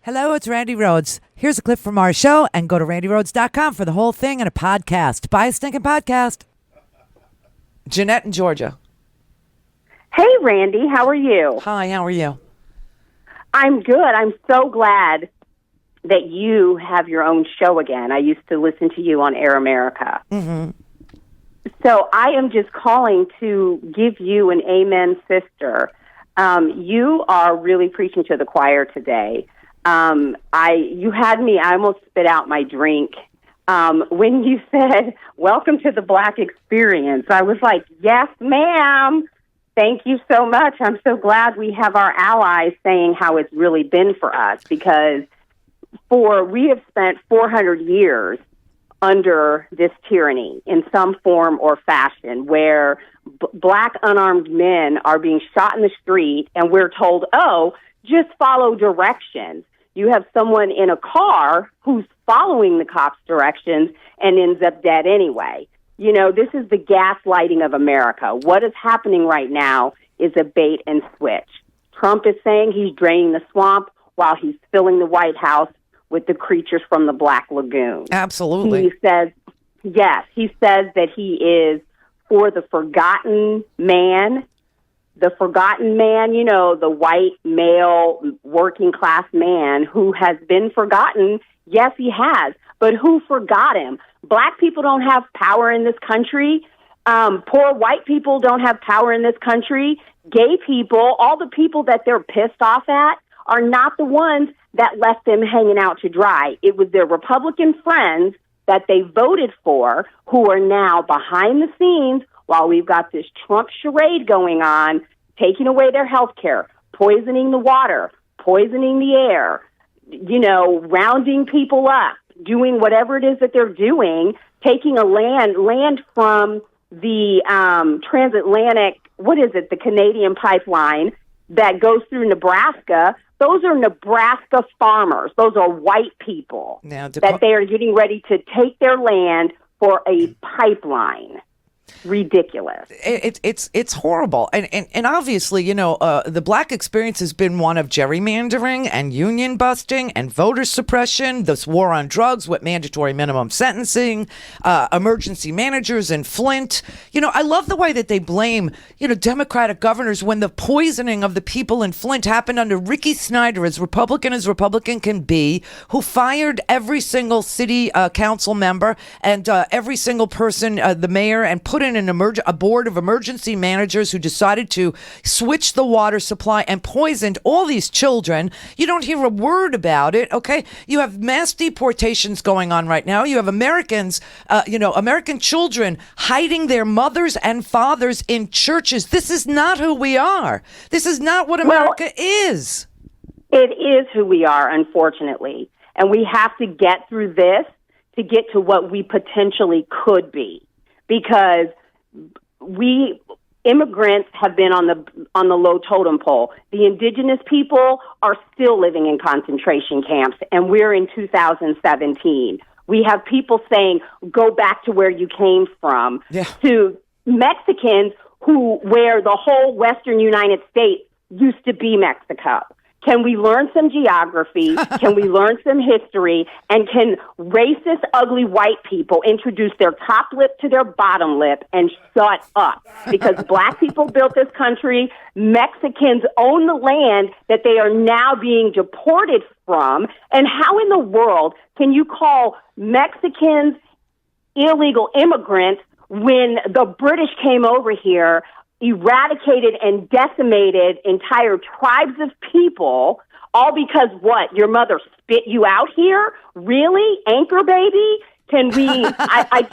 Hello, it's Randi Rhodes. Here's a clip from our show, and go to randyrhodes.com for the whole thing and a podcast. Buy a stinking podcast. Jeanette in Georgia. Hey, Randi, how are you? Hi, how are you? I'm good. I'm so glad that you have your own show again. I used to listen to you on Air America. Mm-hmm. So I am just calling to give you an amen, sister. You are really preaching to the choir today. You had me, I almost spit out my drink. When you said, welcome to the Black experience, I was like, yes, ma'am. Thank you so much. I'm so glad we have our allies saying how it's really been for us, because we have spent 400 years under this tyranny in some form or fashion, where Black unarmed men are being shot in the street, and we're told, oh, just follow directions. You have someone in a car who's following the cops' directions and ends up dead anyway. You know, this is the gaslighting of America. What is happening right now is a bait and switch. Trump is saying he's draining the swamp while he's filling the White House with the creatures from the Black Lagoon. Absolutely. He says that he is for the forgotten man. The forgotten man, you know, the white, male, working-class man who has been forgotten. Yes, he has. But who forgot him? Black people don't have power in this country. Poor white people don't have power in this country. Gay people, all the people that they're pissed off at are not the ones that left them hanging out to dry. It was their Republican friends that they voted for who are now behind the scenes while we've got this Trump charade going on, taking away their health care, poisoning the water, poisoning the air, you know, rounding people up, doing whatever it is that they're doing, taking a land from the transatlantic, the Canadian pipeline that goes through Nebraska. Those are Nebraska farmers. Those are white people that they are getting ready to take their land for a pipeline. Ridiculous. It's horrible. And obviously, you know, the Black experience has been one of gerrymandering and union busting and voter suppression, this war on drugs with mandatory minimum sentencing, emergency managers in Flint. You know, I love the way that they blame, you know, Democratic governors when the poisoning of the people in Flint happened under Ricky Snyder, as Republican can be, who fired every single city council member and every single person, the mayor, and put in a board of emergency managers who decided to switch the water supply and poisoned all these children. You don't hear a word about it, okay? You have mass deportations going on right now. You have Americans, American children hiding their mothers and fathers in churches. This is not who we are. This is not what America is. It is who we are, unfortunately. And we have to get through this to get to what we potentially could be. Because immigrants have been on the low totem pole. The indigenous people are still living in concentration camps, and we're in 2017. We have people saying, go back to where you came from, to Mexicans where the whole western United States used to be Mexico. Can we learn some geography? Can we learn some history? And can racist, ugly white people introduce their top lip to their bottom lip and shut up? Because Black people built this country. Mexicans own the land that they are now being deported from. And how in the world can you call Mexicans illegal immigrants when the British came over here, eradicated and decimated entire tribes of people, all because what? Your mother spit you out here? Really? Anchor baby? Can we, I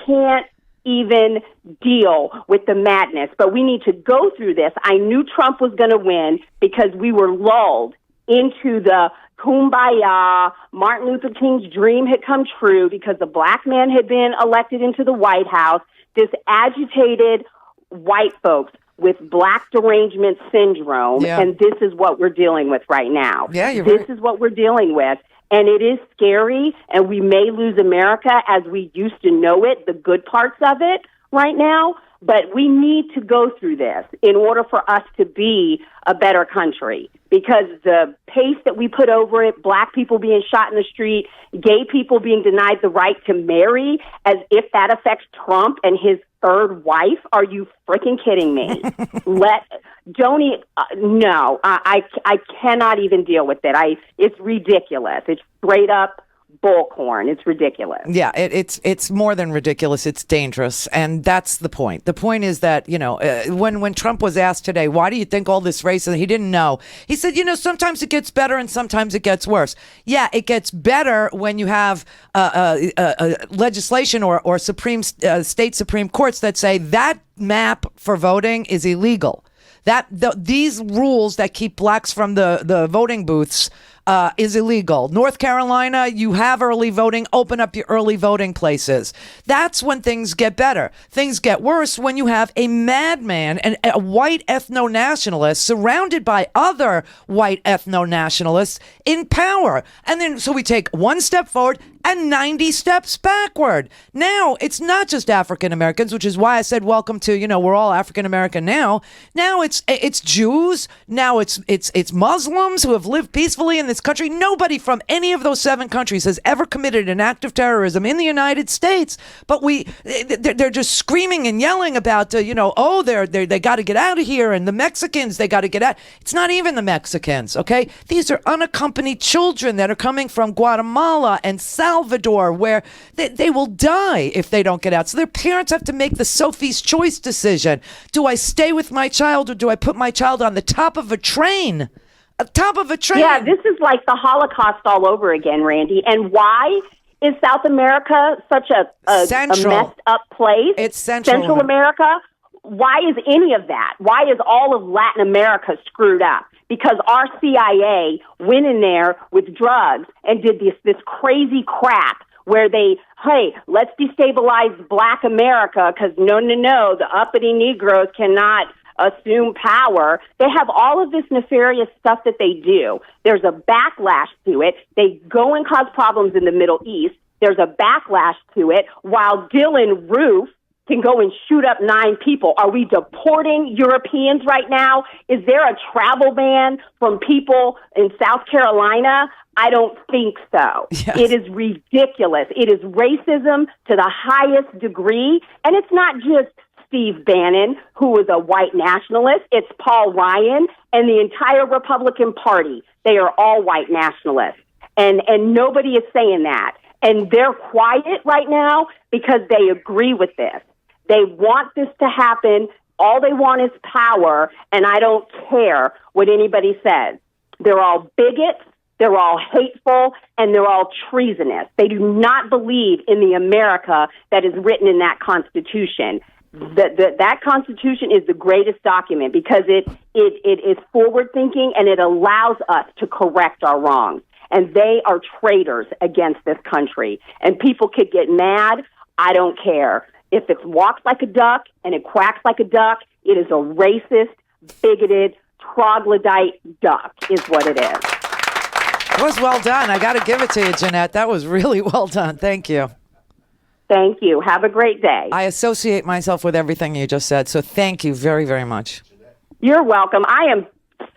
can't even deal with the madness, but we need to go through this. I knew Trump was going to win because we were lulled into the kumbaya. Martin Luther King's dream had come true because the Black man had been elected into the White House. This agitated white folks with Black derangement syndrome, and this is what we're dealing with right now. This is what we're dealing with, and it is scary, and we may lose America as we used to know it, the good parts of it right now, but we need to go through this in order for us to be a better country, because the pace that we put over it, black people being shot in the street, gay people being denied the right to marry, as if that affects Trump and his third wife. Are you freaking kidding me? No, I cannot even deal with it. It's ridiculous. It's straight up bullcorn. It's ridiculous. Yeah, it's more than ridiculous. It's dangerous, and that's the point. The point is that when Trump was asked today, why do you think all this racism? He didn't know. He said, sometimes it gets better and sometimes it gets worse. Yeah, it gets better when you have legislation or state Supreme Courts that say that map for voting is illegal. These rules that keep blacks from the voting booths is illegal. North Carolina, you have early voting. Open up your early voting places. That's when things get better. Things get worse when you have a madman and a white ethno-nationalist surrounded by other white ethno-nationalists in power. And then so we take one step forward and 90 steps backward. Now, it's not just African Americans, which is why I said welcome to, we're all African American now. Now it's Jews. Now it's Muslims who have lived peacefully in this country. Nobody from any of those 7 countries has ever committed an act of terrorism in the United States. But they're just screaming and yelling about, they got to get out of here, and the Mexicans, they got to get out. It's not even the Mexicans, okay? These are unaccompanied children that are coming from Guatemala and Salvador, where they will die if they don't get out. So their parents have to make the Sophie's Choice decision. Do I stay with my child or do I put my child on the top of a train? Yeah, this is like the Holocaust all over again, Randy. And why is South America such a messed up place? It's Central America. Why is any of that? Why is all of Latin America screwed up? Because our CIA went in there with drugs and did this crazy crap where let's destabilize Black America because no, the uppity Negroes cannot assume power. They have all of this nefarious stuff that they do. There's a backlash to it. They go and cause problems in the Middle East. There's a backlash to it while Dylan Roof can go and shoot up 9 people. Are we deporting Europeans right now? Is there a travel ban from people in South Carolina? I don't think so. Yes. It is ridiculous. It is racism to the highest degree. And it's not just Steve Bannon, who is a white nationalist. It's Paul Ryan and the entire Republican Party. They are all white nationalists. And nobody is saying that. And they're quiet right now because they agree with this. They want this to happen. All they want is power, and I don't care what anybody says. They're all bigots, they're all hateful, and they're all treasonous. They do not believe in the America that is written in that Constitution. That Constitution is the greatest document because it is forward-thinking, and it allows us to correct our wrongs. And they are traitors against this country. And people could get mad. I don't care. If it walks like a duck and it quacks like a duck, it is a racist, bigoted, troglodyte duck is what it is. It was well done. I got to give it to you, Jeanette. That was really well done. Thank you. Thank you. Have a great day. I associate myself with everything you just said, so thank you very, very much. You're welcome. I am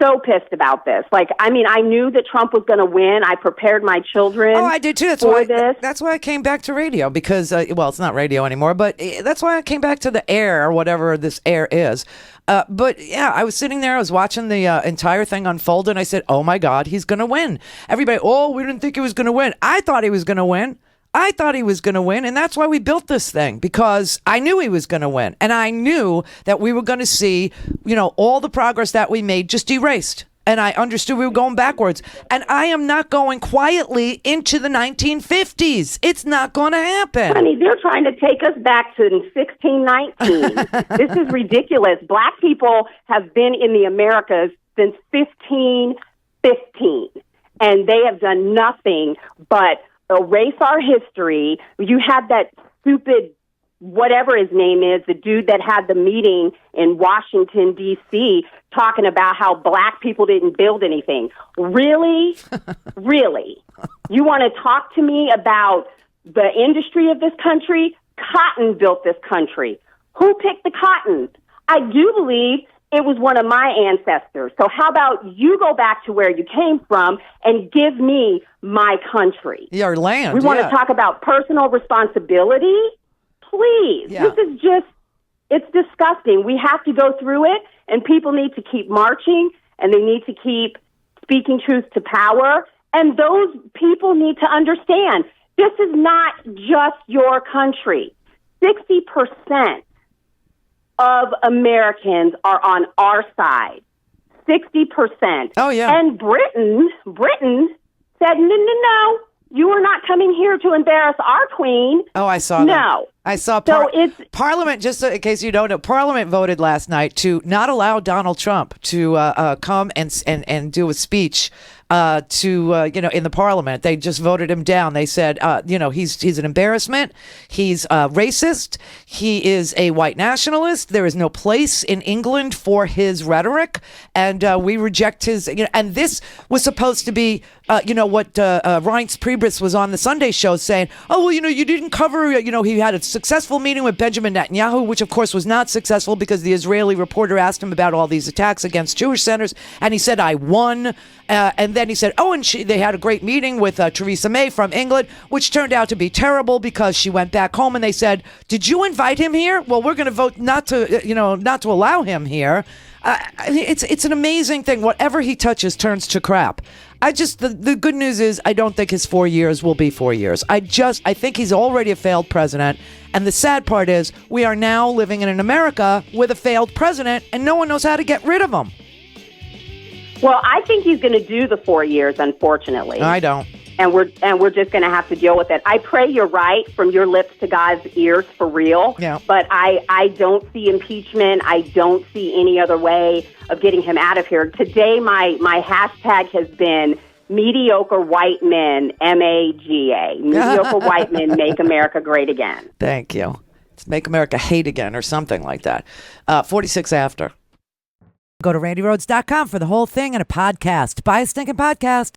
so pissed about this. I knew that Trump was going to win. I prepared my children. Oh, I did too. That's why I came back to radio because, it's not radio anymore, but that's why I came back to the air or whatever this air is. But yeah, I was sitting there, I was watching the entire thing unfold, and I said, oh my God, he's going to win. Everybody, we didn't think he was going to win. I thought he was going to win. And that's why we built this thing, because I knew he was going to win. And I knew that we were going to see, all the progress that we made just erased. And I understood we were going backwards. And I am not going quietly into the 1950s. It's not going to happen. Honey, they're trying to take us back to 1619. This is ridiculous. Black people have been in the Americas since 1515. And they have done nothing but erase our history. You have that stupid, whatever his name is, the dude that had the meeting in Washington, D.C., talking about how black people didn't build anything. Really? Really? You want to talk to me about the industry of this country? Cotton built this country. Who picked the cotton? I do believe it was one of my ancestors. So how about you go back to where you came from and give me my country? Your land. We want to talk about personal responsibility? Please. Yeah. This is just, it's disgusting. We have to go through it, and people need to keep marching, and they need to keep speaking truth to power. And those people need to understand this is not just your country. 60% of Americans are on our side. 60%. Oh, yeah. And Britain said, no, you are not coming here to embarrass our queen. Oh, I saw that. No. I saw it's Parliament, just in case you don't know, Parliament voted last night to not allow Donald Trump to come and do a speech in the Parliament. They just voted him down. They said, he's an embarrassment. He's racist. He is a white nationalist. There is no place in England for his rhetoric, and we reject his. And this was supposed to be, what Reince Priebus was on the Sunday show saying. Oh, well, you didn't cover. He had a successful meeting with Benjamin Netanyahu, which of course was not successful because the Israeli reporter asked him about all these attacks against Jewish centers, and he said, I won. And then he said, and they had a great meeting with Theresa May from England, which turned out to be terrible because she went back home and they said, did you invite him here? Well, we're going to vote not to allow him here. It's an amazing thing. Whatever he touches turns to crap. The good news is I don't think his 4 years will be 4 years. I think he's already a failed president. And the sad part is we are now living in an America with a failed president and no one knows how to get rid of him. Well, I think he's going to do the 4 years, unfortunately. I don't. And we're just going to have to deal with it. I pray you're right, from your lips to God's ears, for real. Yeah. But I don't see impeachment. I don't see any other way of getting him out of here. Today, my hashtag has been mediocre white men, MAGA. Mediocre white men make America great again. Thank you. It's make America hate again or something like that. 46 after. Go to randyrhodes.com for the whole thing and a podcast. Buy a stinking podcast.